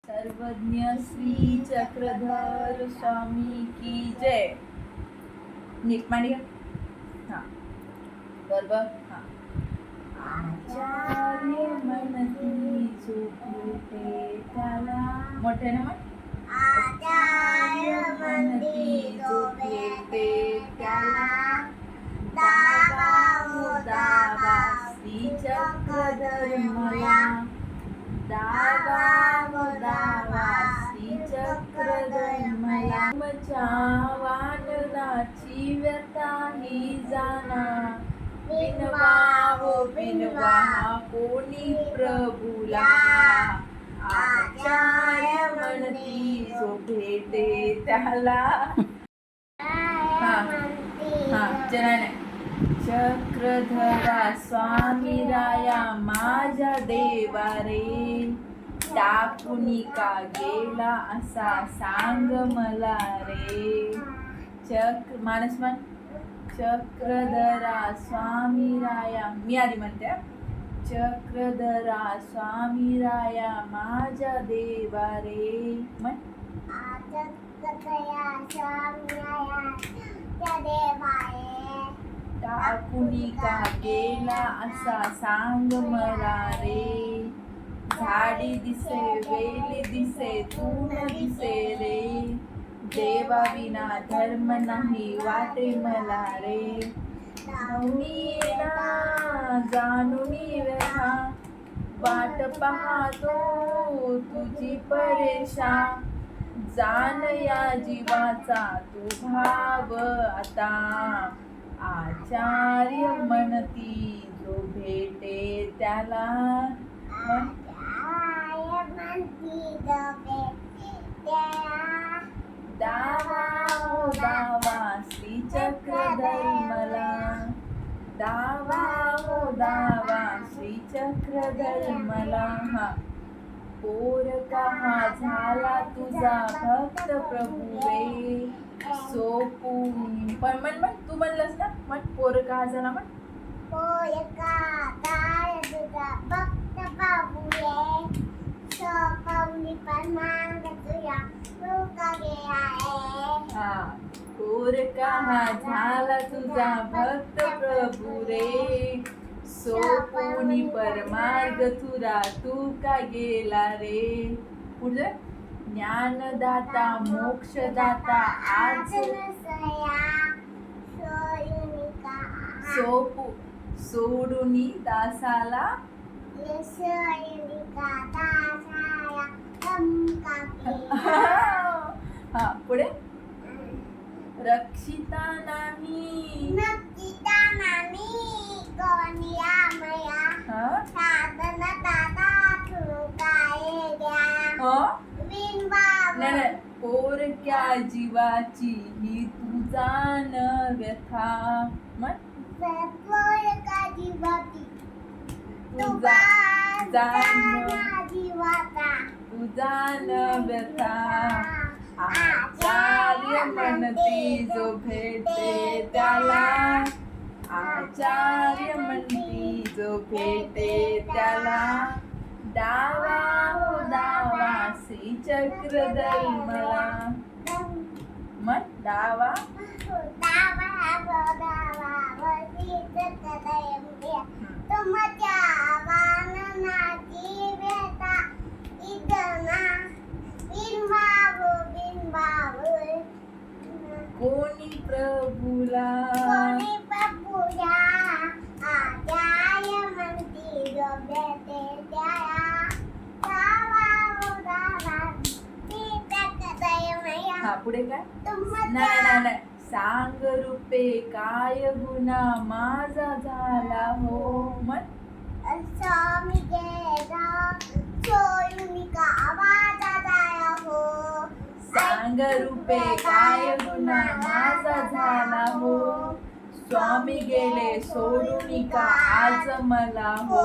सर्वज्ञ श्री चक्रधर स्वामी की जय. नीट मांडी हा बरोबर हा. आचार्य म्हणती जो भेटे त्याला मोठ्याने म्हण. आचार्य म्हणती जो भेटे त्याला दावा दावा श्री चक्रधर मला दावा श्री चक्रधर मला वानराची व्यथा ही जाना बिनवा कोणी प्रभूला आचार्य म्हणती जो भेटे त्याला जनाने चक्रधरा स्वामी राया माझ्या देवा रे टाकुनी का गेला असा सांग मला रे. मानस म्हण. चक्रधरा स्वामी राया मी आधी म्हणते. चक्रधरा स्वामी राया माझ्या देवा रे म्हण. टाकुनी का गेला असा सांग मला रे. झाडी दिसे वेली दिसे तून दिसे रे देवा विना धर्म नाही वाटे मला रे. जाणूनी व्यथा वाट पाहतो तुझी परेशा जाण या जीवाचा तू भाव आता आचार्य म्हणती जो भेटे त्याला दावा श्री चक्रधर मला दावा श्री चक्रधर मला हा. पोर कहा झाला तुझा भक्त प्रभुवे सोपून पण म्हण तू म्हणलंस ना म्हण. पोर कहा झाला म्हण. पोर का तुझा भक्त प्रभुवे सोपवली पण मांग तुझ्या तुका गेला पोर कहा झाला तुझा भक्त प्रभू रे सोपूनी परमार्ग तुरा तू का गेला रे. पुढे ज्ञानदाता मोक्षदाता आज सोडूनी दासाला हा पुढे रक्षिता नाही पोरक्या जीवाची ही तुझा न व्यथा म्हण. पोरका जीवाची तुझा न व्यथा आचार्य म्हणती जो भेटे त्याला आचार्य म्हणती जो भेटे त्याला दावा श्री चक्रधर मला म्हण. दावा तुमच्या वाननाची व्यथा इदना बिनबाबू कोणी प्रभूला आचार्य म्हणती जो भेटे त्याला हा पुढे काय. नाही सांग रूपे काय गुन्हा माझा झाला हो म्हण. स्वामी गेला सोडून का आवाजाचा हो सांग रूपे काय गुन्हा माझा झाला हो स्वामी गेले सोडून का आज मला हो.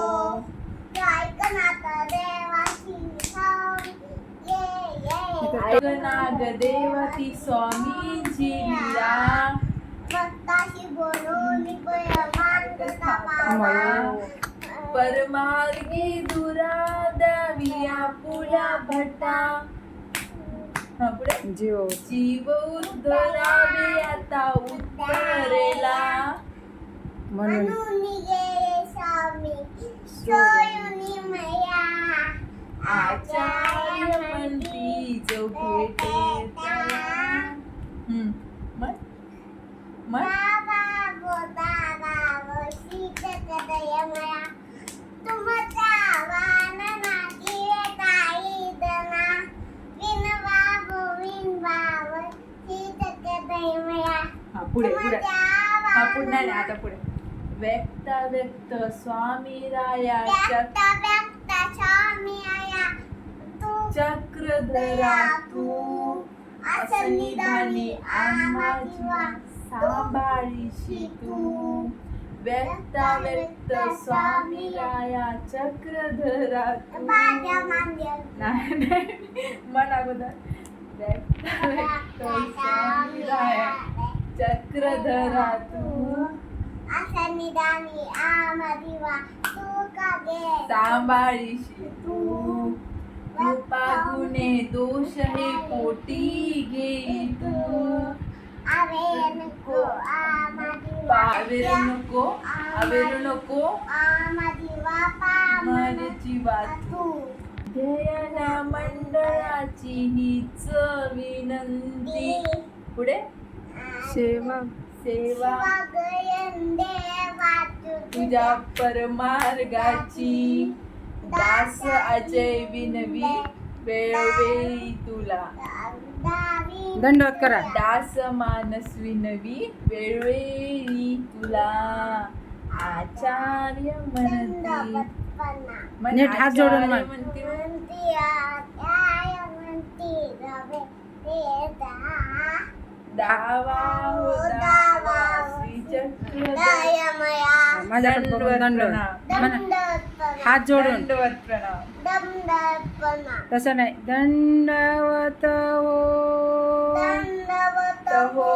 ऐकनाग देवती स्वामींची लीला भक्ताशी बोलून परमार्गी दुरा द्यावी भटा. हा पुढे जीव जीव उद्धरावे आता उत्तरेला. म्हणून म्हणून गेले स्वामी सोयुनी मया आचार्य म्हणती जो भेटे त्याला. म्हण म्हण. दादा शीत कदय मया तुमचा वानना ताई दना विनवाव शीत कदय मया हा पुढे पुढे हा पुढे नाही आता पुढे. व्यक्त व्यक्त स्वामी राया व्यक्त व्यक्त स्वामी आया तू चक्रधरा तू असनिधानी आम्हा जीवा सांभाळीशी तू. व्यक्त व्यक्त स्वामी राया चक्रधरा तू. बाजा मांड्या नाही नाही मन अगोदर. व्यक्त व्यक्त स्वामी राया चक्रधरा तू असनिधानी आमदिवा तू का गे सांभाळीशी तू. कृपा गुणे दोष हे पोटी घेई तू. आवे नको आमदिवा आवेरू नको आवेरू नको आमदिवा पामन माझी वात. तू ध्येयना मंडळाची हीच विनंती. पुढे सेवा सेवा तुझ्या तुझ्या परमार्गाची दास अजय विनवी वेळोवेळी तुला. दंडवत करा. दास मानस विनवी वेळोवेळी तुला. आचार्य म्हणती म्हण. नीट हात जोडून आचार्य म्हण. म्हणती दावा हो दावा श्रीचक्र माझ्याकडे बघून दंडवत म्हणा. हात जोडून. दंडवत प्रणाम. तसं नाही. दंडवत हो हो